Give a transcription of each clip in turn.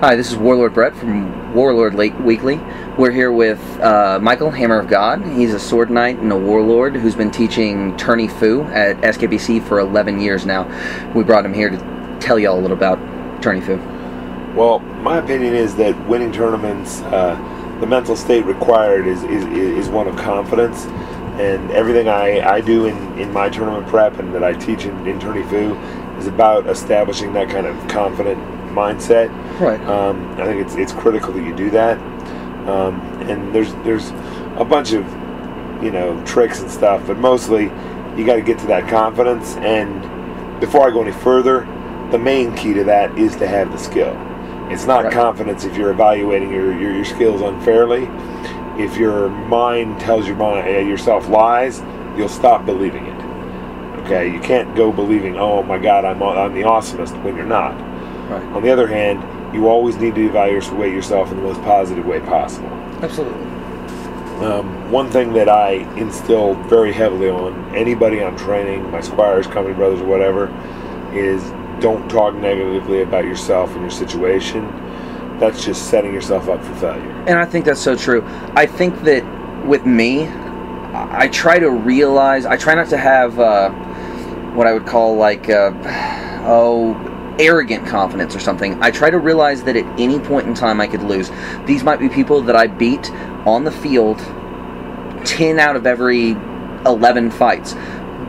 Hi, this is Warlord Brett from Warlord Lake Weekly. We're here with Michael, Hammer of God. He's a sword knight and a warlord who's been teaching Tourney Fu at SKBC for 11 years now. We brought him here to tell you all a little about Tourney Fu. Well, my opinion is that winning tournaments, the mental state required is one of confidence, and everything I do in my tournament prep and that I teach in Tourney Fu is about establishing that kind of confident mindset. Right. I think it's critical that you do that. And there's a bunch of tricks and stuff, but mostly you got to get to that confidence. And before I go any further, the main key to that is to have the skill. It's not right. confidence if you're evaluating your skills unfairly. If your mind tells yourself lies, you'll stop believing it. Okay, you can't go believing, oh my God, I'm the awesomest, when you're not. Right. On the other hand, you always need to evaluate yourself in the most positive way possible. Absolutely. One thing that I instill very heavily on anybody I'm training, my squires, company brothers, or whatever, is don't talk negatively about yourself and your situation. That's just setting yourself up for failure. And I think that's so true. I think that with me, I try to realize, I try not to have what I would call like, arrogant confidence or something. I try to realize that at any point in time I could lose. These might be people that I beat on the field 10 out of every 11 fights.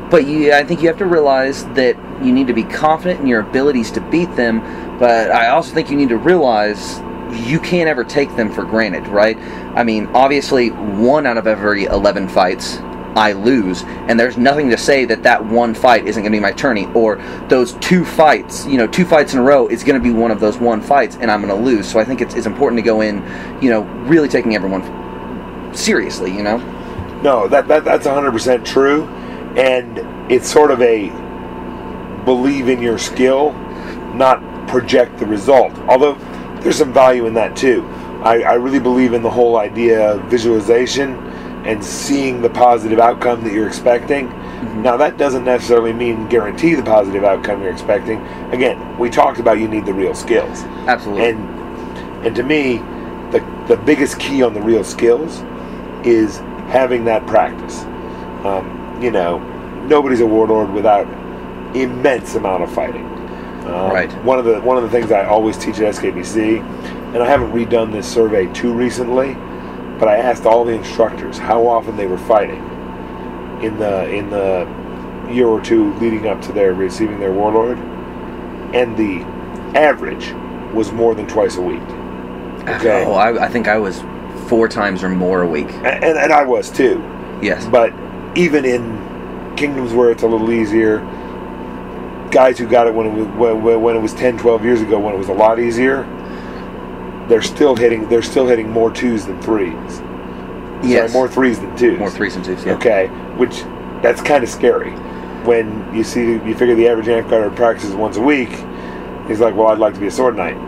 But I think you have to realize that you need to be confident in your abilities to beat them, but I also think you need to realize you can't ever take them for granted, right? I mean, obviously, 1 out of every 11 fights I lose, and there's nothing to say that one fight isn't going to be my tourney, or those 2 fights, 2 fights in a row is going to be one of those 1 fights, and I'm going to lose. So I think it's important to go in, really taking everyone seriously, No, that's 100% true, and it's sort of a believe in your skill, not project the result. Although there's some value in that too. I really believe in the whole idea of visualization and seeing the positive outcome that you're expecting. Mm-hmm. Now, that doesn't necessarily mean guarantee the positive outcome you're expecting. Again, we talked about you need the real skills. Absolutely. And to me, the biggest key on the real skills is having that practice. Nobody's a warlord without immense amount of fighting. Right. One of the things I always teach at SKBC, and I haven't redone this survey too recently, but I asked all the instructors how often they were fighting in the year or 2 leading up to their receiving their warlord, and the average was more than twice a week. Okay. Oh, I think I was 4 times or more a week. And I was too. Yes. But even in kingdoms where it's a little easier, guys who got it when it was 10, 12 years ago, when it was a lot easier, they're still hitting more 2s than 3s. Yes. Sorry, more 3s than 2s. More 3s than 2s, yeah. Okay, which that's kind of scary. When you figure the average amp guard practices once a week, he's like, well, I'd like to be a sword knight.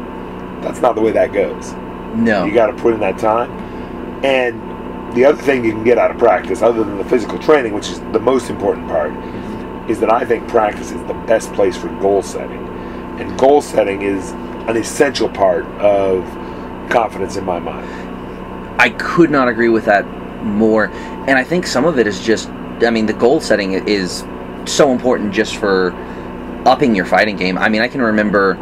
That's not the way that goes. No. You got to put in that time. And the other thing you can get out of practice, other than the physical training, which is the most important part, is that I think practice is the best place for goal setting. And goal setting is an essential part of confidence in my mind. I could not agree with that more. And I think some of it is just, the goal setting is so important just for upping your fighting game. I can remember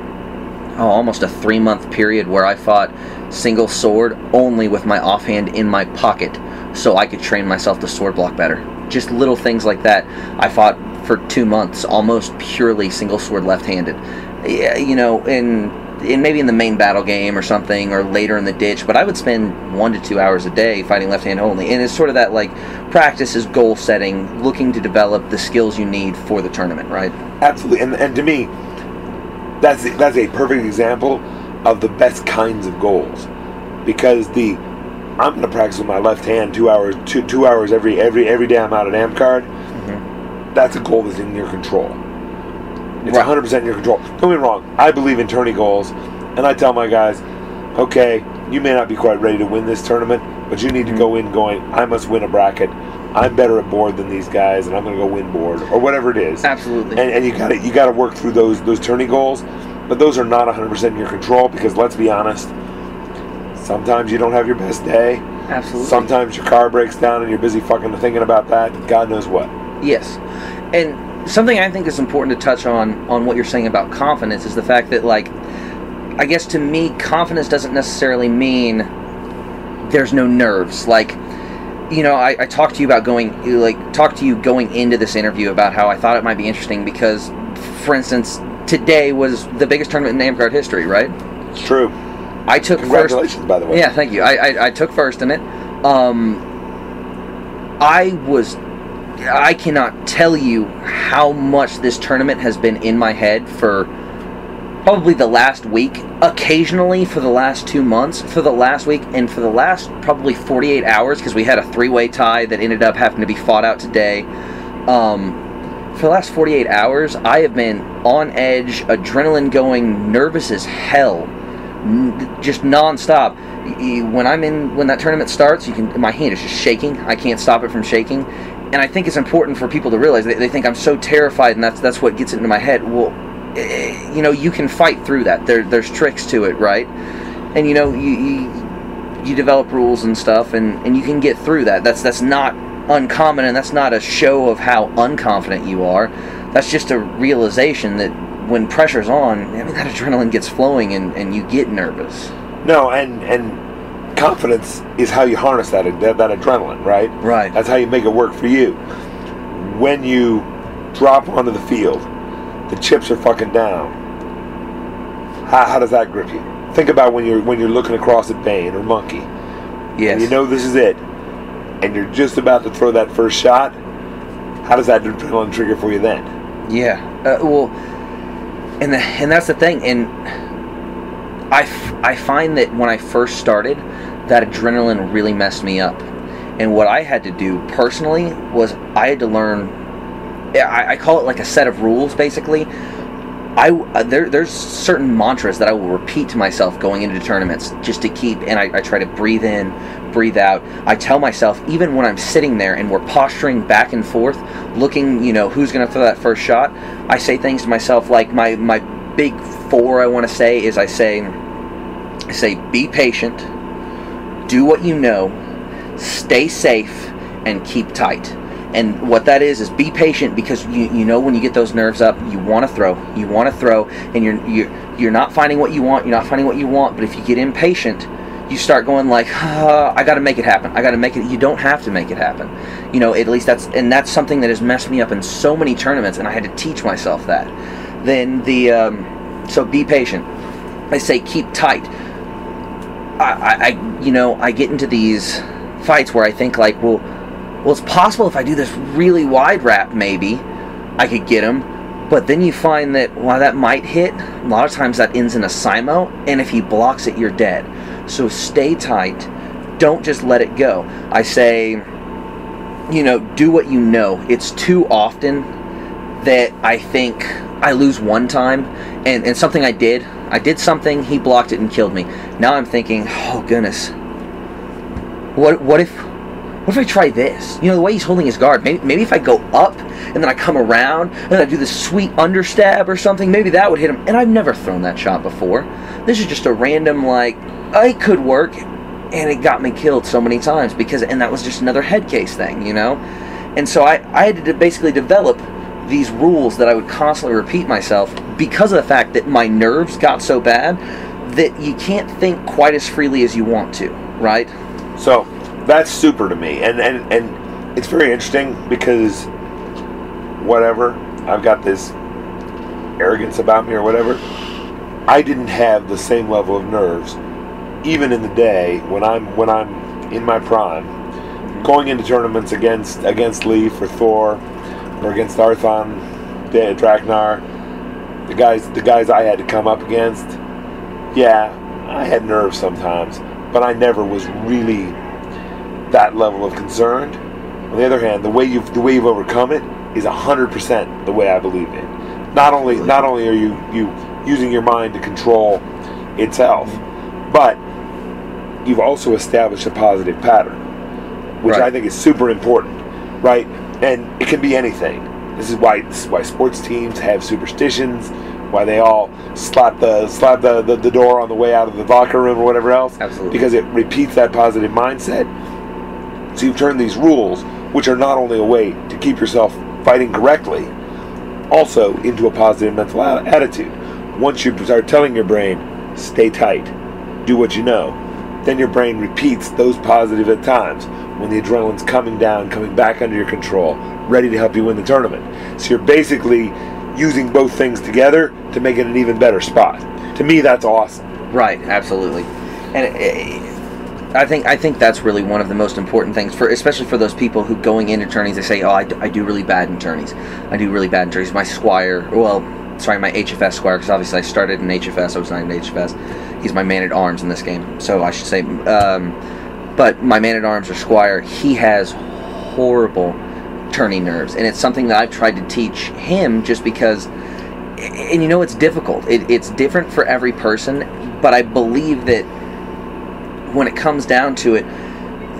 almost a 3-month period where I fought single sword only with my offhand in my pocket so I could train myself to sword block better. Just little things like that. I fought for 2 months almost purely single sword left-handed. And maybe in the main battle game or something, or later in the ditch, but I would spend 1 to 2 hours a day fighting left-hand only. And it's sort of that, practice is goal setting, looking to develop the skills you need for the tournament, right? Absolutely. And to me, that's a perfect example of the best kinds of goals. Because I'm going to practice with my left hand 2 hours, 2 hours every day I'm out at amp card. Mm-hmm. That's a goal that's in your control. It's 100% in your control. Don't get me wrong, I believe in tourney goals, and I tell my guys, okay, you may not be quite ready to win this tournament, but you need to go in going, I must win a bracket. I'm better at board than these guys, and I'm going to go win board, or whatever it is. Absolutely. And you got to work through those tourney goals. but those are not 100% in your control, because let's be honest, sometimes you don't have your best day. Absolutely. Sometimes your car breaks down and you're busy fucking thinking about that, God knows what. Yes. And something I think is important to touch on what you're saying about confidence is the fact that, like, I guess to me, confidence doesn't necessarily mean there's no nerves. Like, you know, I talked to you about going into this interview about how I thought it might be interesting because, for instance, today was the biggest tournament in AmCard history, right? It's true. I took Congratulations, first, by the way. Yeah, thank you. I took first in it. I cannot tell you how much this tournament has been in my head for probably the last week, occasionally for the last 2 months, for the last week, and for the last probably 48 hours, because we had a 3-way tie that ended up having to be fought out today. For the last 48 hours, I have been on edge, adrenaline going, nervous as hell, just non-stop. When that tournament starts, my hand is just shaking. I can't stop it from shaking. And I think it's important for people to realize they think I'm so terrified, and that's what gets into my head. Well, you know, you can fight through that. There's tricks to it, right? And you know, you develop rules and stuff, and you can get through that. That's not uncommon, and that's not a show of how unconfident you are. That's just a realization that when pressure's on, I mean, that adrenaline gets flowing, and you get nervous. No, and confidence is how you harness that adrenaline, right? Right. That's how you make it work for you. When you drop onto the field, the chips are fucking down. How does that grip you? Think about when you're looking across at Bane or Monkey. Yes. And you know this is it, and you're just about to throw that first shot. How does that adrenaline trigger for you then? Yeah. Well, and that's the thing. And I find that when I first started, that adrenaline really messed me up. And what I had to do personally was I had to learn. I call it like a set of rules, basically. There's certain mantras that I will repeat to myself going into tournaments just to keep, and I try to breathe in, breathe out. I tell myself, even when I'm sitting there and we're posturing back and forth, looking, you know, who's going to throw that first shot, I say things to myself like my big 4 I want to say is I say, be patient, do what you know, stay safe, and keep tight. And what that is be patient, because you know when you get those nerves up, you want to throw, and you're not finding what you want, but if you get impatient, you start going like, I got to make it happen. I got to make it. You don't have to make it happen. You know, at least that's something that has messed me up in so many tournaments, and I had to teach myself that. Then so be patient. I say keep tight. I get into these fights where I think like, well, it's possible if I do this really wide wrap, maybe I could get him. But then you find that while that might hit, a lot of times that ends in a Simo, and if he blocks it, you're dead. So stay tight. Don't just let it go. I say, you know, do what you know. It's too often that I think I lose one time, and something I did something, he blocked it and killed me. Now I'm thinking, oh goodness, what if I try this? You know, the way he's holding his guard, maybe if I go up and then I come around and then I do this sweet understab or something, maybe that would hit him. And I've never thrown that shot before. This is just a random, like, it could work, and it got me killed so many times and that was just another head case thing, you know? And so I had to basically develop these rules that I would constantly repeat myself because of the fact that my nerves got so bad that you can't think quite as freely as you want to, right? So that's super to me, and it's very interesting because whatever, I've got this arrogance about me or whatever. I didn't have the same level of nerves even in the day when I'm in my prime, going into tournaments against Leaf or Thor or against Arthon, Draknar, the guys I had to come up against. Yeah, I had nerves sometimes, but I never was really that level of concerned. On the other hand, the way you've overcome it is 100% the way I believe it. Not only are you using your mind to control itself, but you've also established a positive pattern, which right. I think is super important, right? And it can be anything. This is why sports teams have superstitions, why they all slap the door on the way out of the locker room or whatever else. Absolutely. Because it repeats that positive mindset. So you've turned these rules, which are not only a way to keep yourself fighting correctly, also into a positive mental attitude. Once you start telling your brain, stay tight, do what you know, then your brain repeats those positive at times when the adrenaline's coming down, coming back under your control, ready to help you win the tournament. So you're basically using both things together to make it an even better spot. To me, that's awesome. Right, absolutely. And I think that's really one of the most important things, especially for those people who going into tourneys, they say, oh, I do really bad in tourneys. I do really bad in tourneys. My HFS squire, because obviously I started in HFS, I was not in HFS. He's my man-at-arms in this game, so I should say. But my man-at-arms or squire, he has horrible tourney nerves, and it's something that I've tried to teach him just because, and you know, it's difficult. It's different for every person, but I believe that when it comes down to it,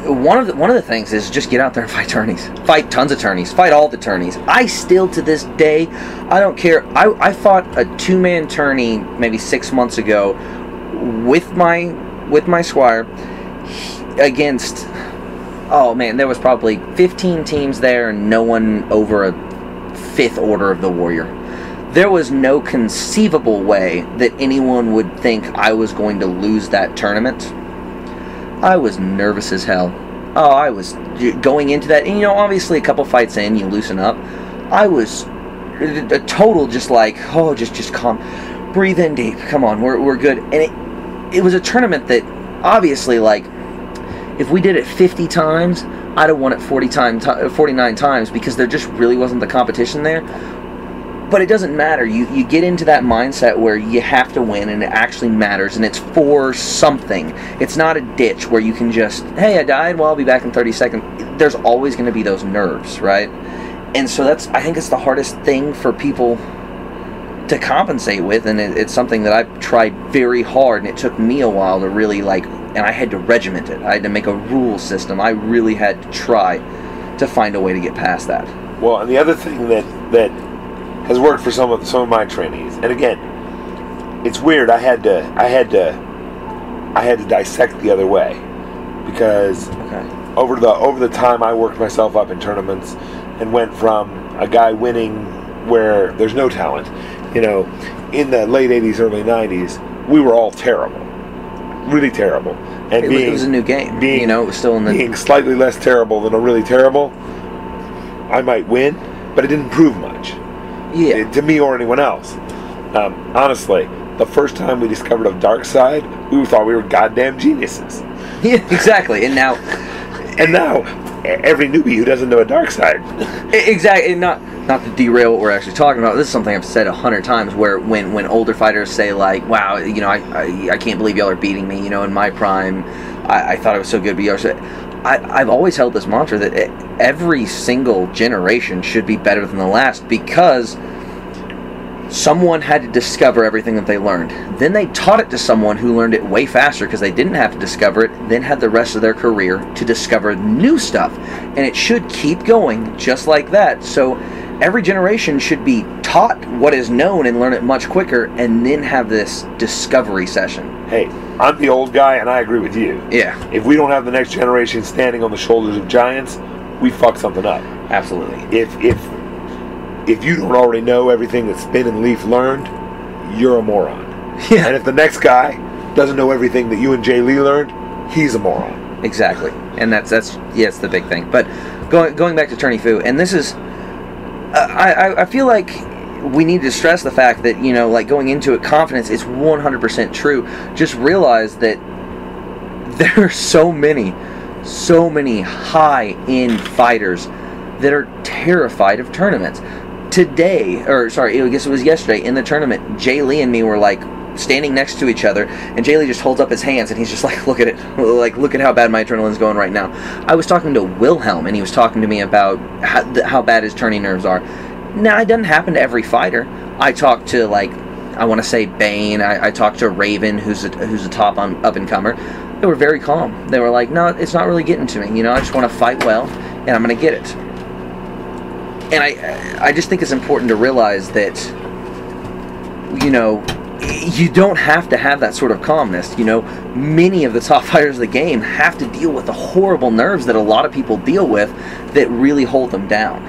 one of the things is just get out there and fight tourneys. Fight tons of tourneys. Fight all the tourneys. I still, to this day, I don't care. I fought a 2-man tourney maybe 6 months ago with my squire against, oh man, there was probably 15 teams there and no one over a 5th order of the warrior. There was no conceivable way that anyone would think I was going to lose that tournament. I was nervous as hell. Oh, I was going into that, and you know, obviously a couple fights in, you loosen up. I was a total just like, oh, just calm. Breathe in deep. Come on, we're good. And it was a tournament that obviously, like, if we did it 50 times, I'd have won it 49 times because there just really wasn't the competition there. But it doesn't matter. You get into that mindset where you have to win and it actually matters and it's for something. It's not a ditch where you can just, hey, I died, well, I'll be back in 30 seconds. There's always going to be those nerves, right? And so I think it's the hardest thing for people to compensate with, and it's something that I've tried very hard, and it took me a while to really and I had to regiment it. I had to make a rule system. I really had to try to find a way to get past that. Well, and the other thing that has worked for some of my trainees, and again, it's weird. I had to dissect the other way because over the time I worked myself up in tournaments and went from a guy winning where there's no talent. You know, in the late 80s, early 90s, we were all terrible, really terrible. And it was a new game. You know, it was still in the being slightly less terrible than a really terrible. I might win, but it didn't prove much. Yeah. To me or anyone else. Honestly, the first time we discovered a dark side, we thought we were goddamn geniuses. Yeah, exactly. And now, every newbie who doesn't know a dark side. Exactly. Not to derail what we're actually talking about. This is something I've said 100 times. Where when older fighters say like, "Wow, you know, I can't believe y'all are beating me." You know, in my prime, I thought I was so good, but y'all are so. I've always held this mantra that every single generation should be better than the last because someone had to discover everything that they learned. Then they taught it to someone who learned it way faster because they didn't have to discover it, then had the rest of their career to discover new stuff. And it should keep going just like that. So every generation should be taught what is known and learn it much quicker and then have this discovery session. Hey, I'm the old guy and I agree with you. Yeah. If we don't have the next generation standing on the shoulders of giants, we fuck something up. Absolutely. If you don't already know everything that Spin and Leaf learned, you're a moron. Yeah. And if the next guy doesn't know everything that you and Jay Lee learned, he's a moron. Exactly. And that's it's the big thing. But going back to Tourney Fu, and this is I feel like we need to stress the fact that, you know, like going into it, confidence is 100% true. Just realize that there are so many high-end fighters that are terrified of tournaments. Today, or sorry, I guess it was yesterday, in the tournament, Jay Lee and me were like standing next to each other, and Jay Lee just holds up his hands and he's just like, look at it, like, look at how bad my adrenaline's going right now. I was talking to Wilhelm and he was talking to me about how bad his tourney nerves are. Now, it doesn't happen to every fighter. I talked to, like, I want to say Bane, I talked to Raven, who's a top up-and-comer. They were very calm. They were like, no, it's not really getting to me, you know, I just want to fight well, and I'm going to get it. And I just think it's important to realize that you know, you don't have to have that sort of calmness. You know, many of the top fighters of the game have to deal with the horrible nerves that a lot of people deal with that really hold them down.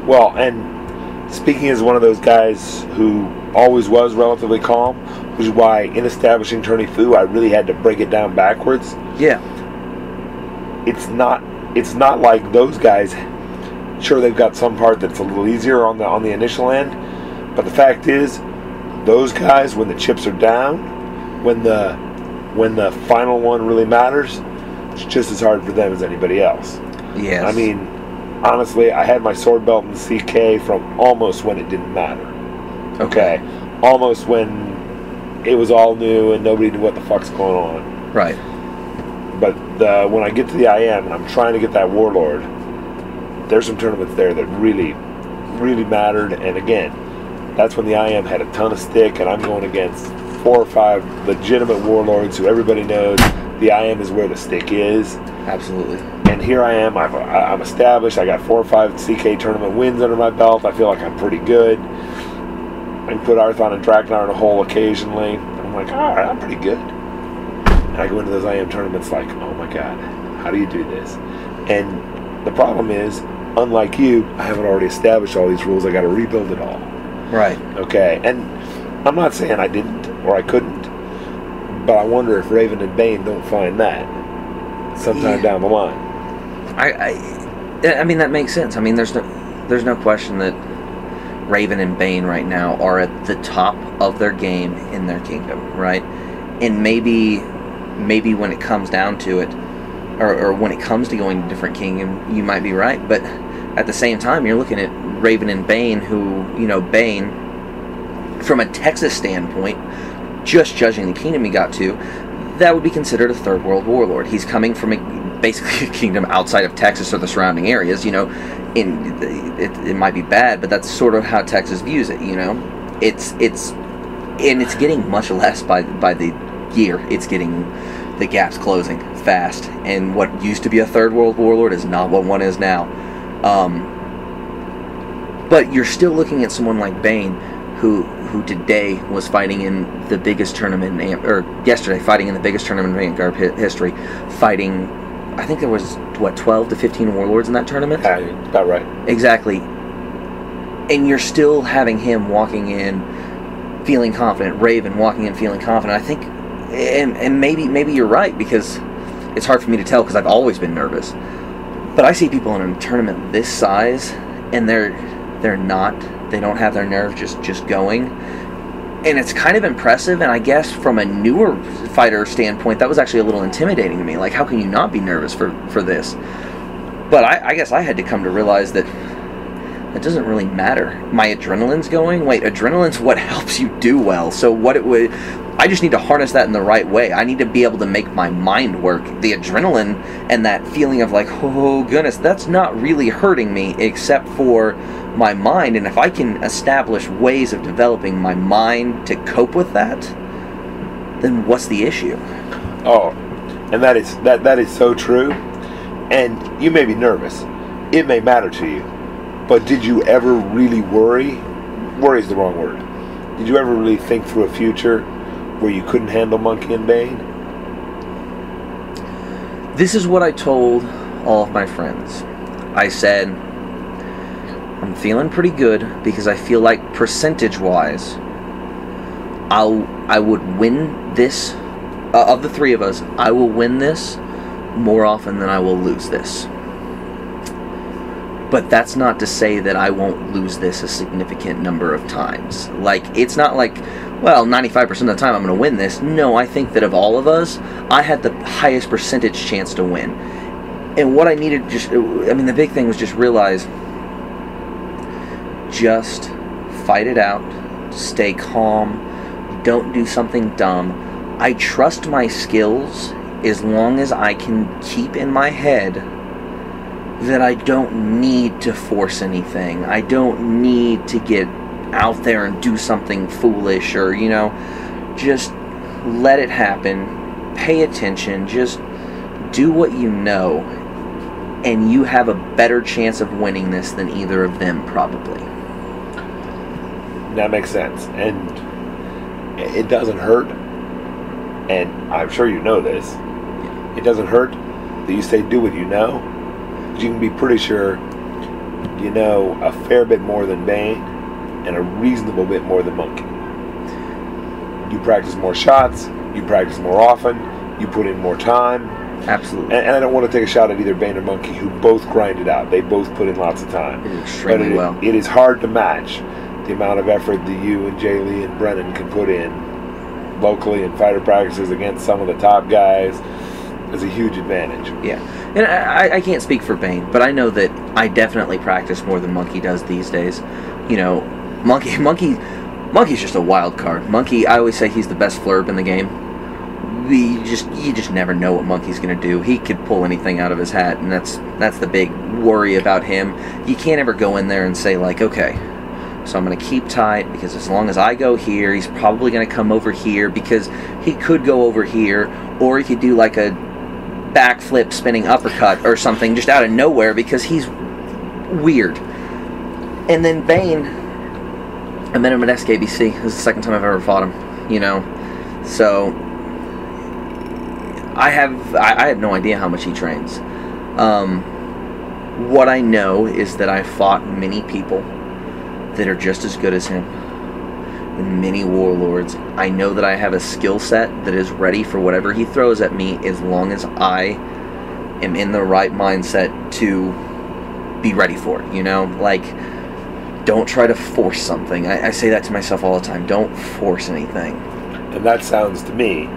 Well, and speaking as one of those guys who always was relatively calm, which is why in establishing Tourney Fu, I really had to break it down backwards. Yeah. It's not like those guys. Sure, they've got some part that's a little easier on the initial end, but the fact is, those guys, when the chips are down, when the final one really matters, it's just as hard for them as anybody else. Yes. I mean, honestly, I had my sword belt in the CK from almost when it didn't matter. Okay. Almost when it was all new and nobody knew what the fuck's going on. Right. But when I get to the IM and I'm trying to get that Warlord, there's some tournaments there that really, really mattered. And again, that's when the IM had a ton of stick, and I'm going against 4 or 5 legitimate Warlords who everybody knows the IM is where the stick is. Absolutely. And here I am. I'm established. I got 4 or 5 CK tournament wins under my belt. I feel like I'm pretty good. I can put Arthon and Draknar in a hole occasionally. I'm like, all right, I'm pretty good. And I go into those IM tournaments like, oh my god, how do you do this? And the problem is, unlike you, I haven't already established all these rules. I got to rebuild it all. Right. Okay. And I'm not saying I didn't or I couldn't, but I wonder if Raven and Bane don't find that sometime down the line. I mean, that makes sense. I mean, there's no question that Raven and Bane right now are at the top of their game in their kingdom, right? And maybe when it comes down to it, or when it comes to going to different kingdom, you might be right. But at the same time, you're looking at Raven and Bane, who, you know, Bane, from a Texas standpoint, just judging the kingdom he got to, that would be considered a third world warlord. He's coming from basically a kingdom outside of Texas or the surrounding areas. You know, it might be bad, but that's sort of how Texas views it. You know, it's getting much less by the year. It's getting, the gap's closing fast, and what used to be a third world warlord is not what one is now. But you're still looking at someone like Bane, who today was fighting in the biggest tournament, or yesterday fighting in the biggest tournament in Vanguard history, fighting, I think there was, 12 to 15 warlords in that tournament? Yeah, about right. Exactly. And you're still having him walking in feeling confident, Raven walking in feeling confident. I think, and maybe you're right, because it's hard for me to tell because I've always been nervous. But I see people in a tournament this size, and they don't have their nerve just going. And it's kind of impressive, and I guess from a newer fighter standpoint, that was actually a little intimidating to me. Like, how can you not be nervous for this? But I guess I had to come to realize that it doesn't really matter. My adrenaline's going. Wait, adrenaline's what helps you do well. So I just need to harness that in the right way. I need to be able to make my mind work. The adrenaline and that feeling of like, oh goodness, that's not really hurting me except for my mind. And if I can establish ways of developing my mind to cope with that, then what's the issue? Oh, and that is so true. And you may be nervous. It may matter to you. But did you ever really worry? Worry is the wrong word. Did you ever really think through a future where you couldn't handle Monkey and Bane? This is what I told all of my friends. I said, I'm feeling pretty good because I feel like percentage-wise, I would win this. Of the three of us, I will win this more often than I will lose this. But that's not to say that I won't lose this a significant number of times. Like, it's not like, well, 95% of the time I'm going to win this. No, I think that of all of us, I had the highest percentage chance to win. And what I needed the big thing was just realize, just fight it out, stay calm, don't do something dumb. I trust my skills as long as I can keep in my head that I don't need to force anything. I don't need to get out there and do something foolish or, just let it happen. Pay attention. Just do what you know. And you have a better chance of winning this than either of them, probably. That makes sense. And it doesn't hurt, and I'm sure you know this. It doesn't hurt that you say do what you know, because you can be pretty sure you know a fair bit more than Bane and a reasonable bit more than Monkey. You practice more shots, you practice more often, you put in more time. Absolutely. And I don't want to take a shot at either Bane or Monkey, who both grind it out. They both put in lots of time. They do extremely well. It is hard to match the amount of effort that you and Jay Lee and Brennan can put in locally in fighter practices against some of the top guys. Is a huge advantage. Yeah, and I can't speak for Bane, but I know that I definitely practice more than Monkey does these days. You know, Monkey's just a wild card. Monkey, I always say he's the best flurb in the game. You just never know what Monkey's gonna do. He could pull anything out of his hat, and that's the big worry about him. You can't ever go in there and say like, okay, so I'm gonna keep tight because as long as I go here, he's probably gonna come over here, because he could go over here, or he could do like a backflip spinning uppercut or something just out of nowhere because he's weird. And then Bane, I met him at SKBC. This is the second time I've ever fought him, you know. So I have no idea how much he trains. What I know is that I fought many people that are just as good as him, and many warlords. I know that I have a skill set that is ready for whatever he throws at me, as long as I am in the right mindset to be ready for it, you know? Like, don't try to force something. I say that to myself all the time. Don't force anything. And that sounds to me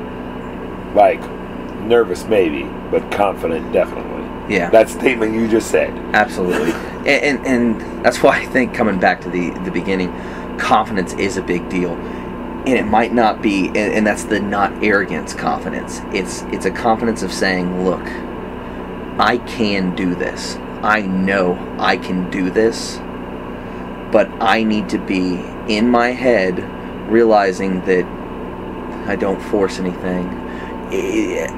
like nervous maybe, but confident definitely. Yeah. That statement you just said. Absolutely. And that's why I think, coming back to the beginning, confidence is a big deal. And it might not be, and that's the not arrogance confidence. It's a confidence of saying, look, I can do this. I know I can do this, but I need to be in my head realizing that I don't force anything.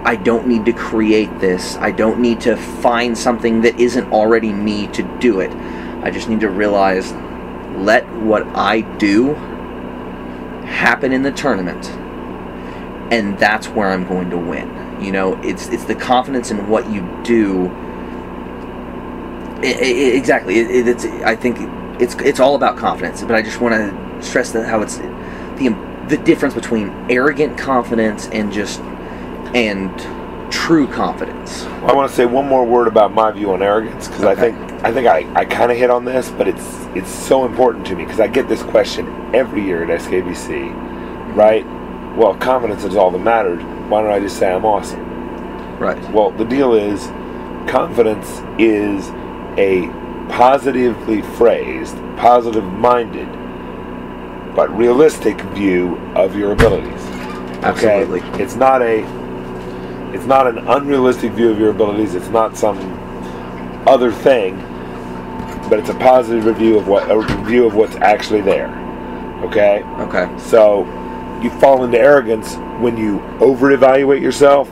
I don't need to create this. I don't need to find something that isn't already me to do it. I just need to realize, let what I do happen in the tournament, and that's where I'm going to win. You know, it's the confidence in what you do. Exactly. I think it's all about confidence. But I just want to stress that how it's the difference between arrogant confidence and true confidence. Well, I want to say one more word about my view on arrogance, because Okay. I think I kind of hit on this, but it's so important to me because I get this question every year at SKBC, right? Well, confidence is all that matters. Why don't I just say I'm awesome? Right. Well, the deal is, confidence is a positively phrased, positive-minded, but realistic view of your abilities. Okay? Absolutely. It's not an unrealistic view of your abilities. It's not some other thing, but it's a positive review of what's actually there. Okay? Okay. So you fall into arrogance when you over-evaluate yourself,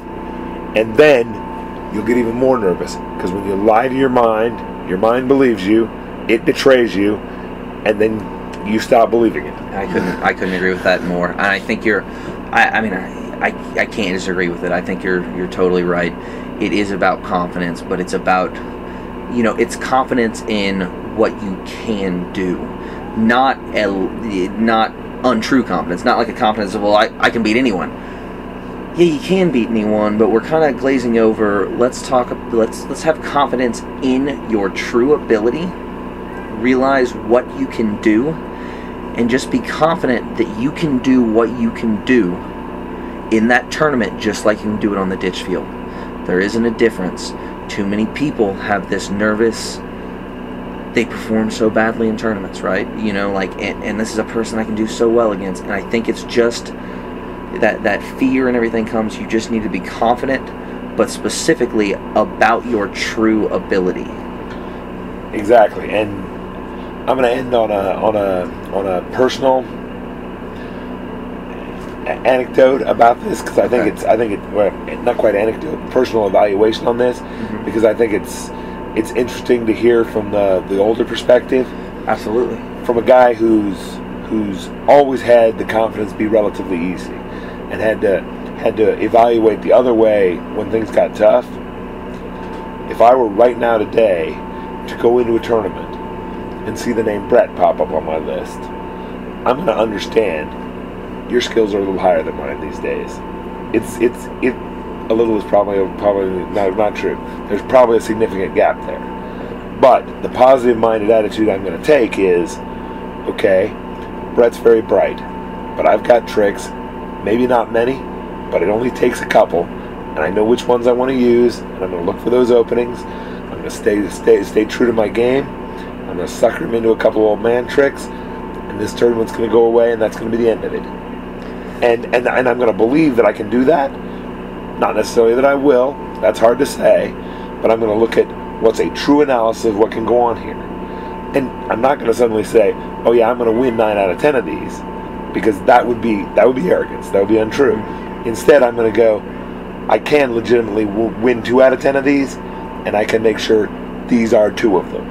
and then you'll get even more nervous, because when you lie to your mind believes you, it betrays you, and then you stop believing it. I couldn't agree with that more. And I think I can't disagree with it. I think you're totally right. It is about confidence, but it's about, it's confidence in what you can do, not untrue confidence. Not like a confidence of, well, I can beat anyone. Yeah, you can beat anyone, but we're kind of glazing over. Let's have confidence in your true ability. Realize what you can do, and just be confident that you can do what you can do in that tournament, just like you can do it on the ditch field. There isn't a difference. Too many people have this nervous, they perform so badly in tournaments, right? And this is a person I can do so well against. And I think it's just that fear and everything comes. You just need to be confident, but specifically about your true ability. Exactly. And I'm going to end on a personal anecdote about this, because I think it's not quite anecdote, personal evaluation on this, because I think it's interesting to hear from the older perspective. Absolutely. From a guy who's who's always had the confidence be relatively easy, and had to evaluate the other way when things got tough. If I were right now today to go into a tournament and see the name Brett pop up on my list, I'm going to understand your skills are a little higher than mine these days. A little is probably not true. There's probably a significant gap there. But the positive-minded attitude I'm going to take is, okay, Brett's very bright, but I've got tricks, maybe not many, but it only takes a couple, and I know which ones I want to use, and I'm going to look for those openings. I'm going to stay true to my game. I'm going to sucker him into a couple old man tricks, and this tournament's going to go away, and that's going to be the end of it. And I'm going to believe that I can do that. Not necessarily that I will. That's hard to say. But I'm going to look at what's a true analysis of what can go on here. And I'm not going to suddenly say, oh yeah, I'm going to win 9 out of 10 of these, because that would be arrogance. That would be untrue. Instead, I'm going to go, I can legitimately win 2 out of 10 of these, and I can make sure these are 2 of them.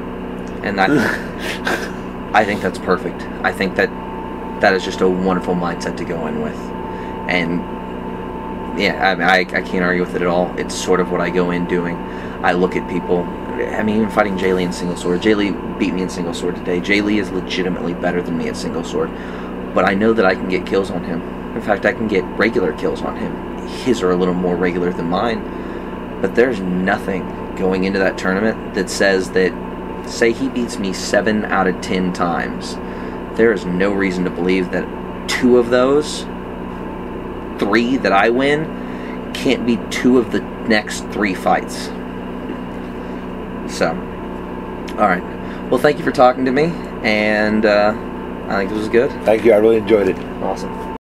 And I think that's perfect. I think that is just a wonderful mindset to go in with. And yeah, I can't argue with it at all. It's sort of what I go in doing. I look at people. I mean, even fighting Jay Lee in single sword. Jay Lee beat me in single sword today. Jay Lee is legitimately better than me at single sword. But I know that I can get kills on him. In fact, I can get regular kills on him. His are a little more regular than mine. But there's nothing going into that tournament that says that, say he beats me 7 out of 10 times, there is no reason to believe that 2 of those 3 that I win can't be 2 of the next 3 fights. So, alright. Well, thank you for talking to me, and I think this was good. Thank you, I really enjoyed it. Awesome.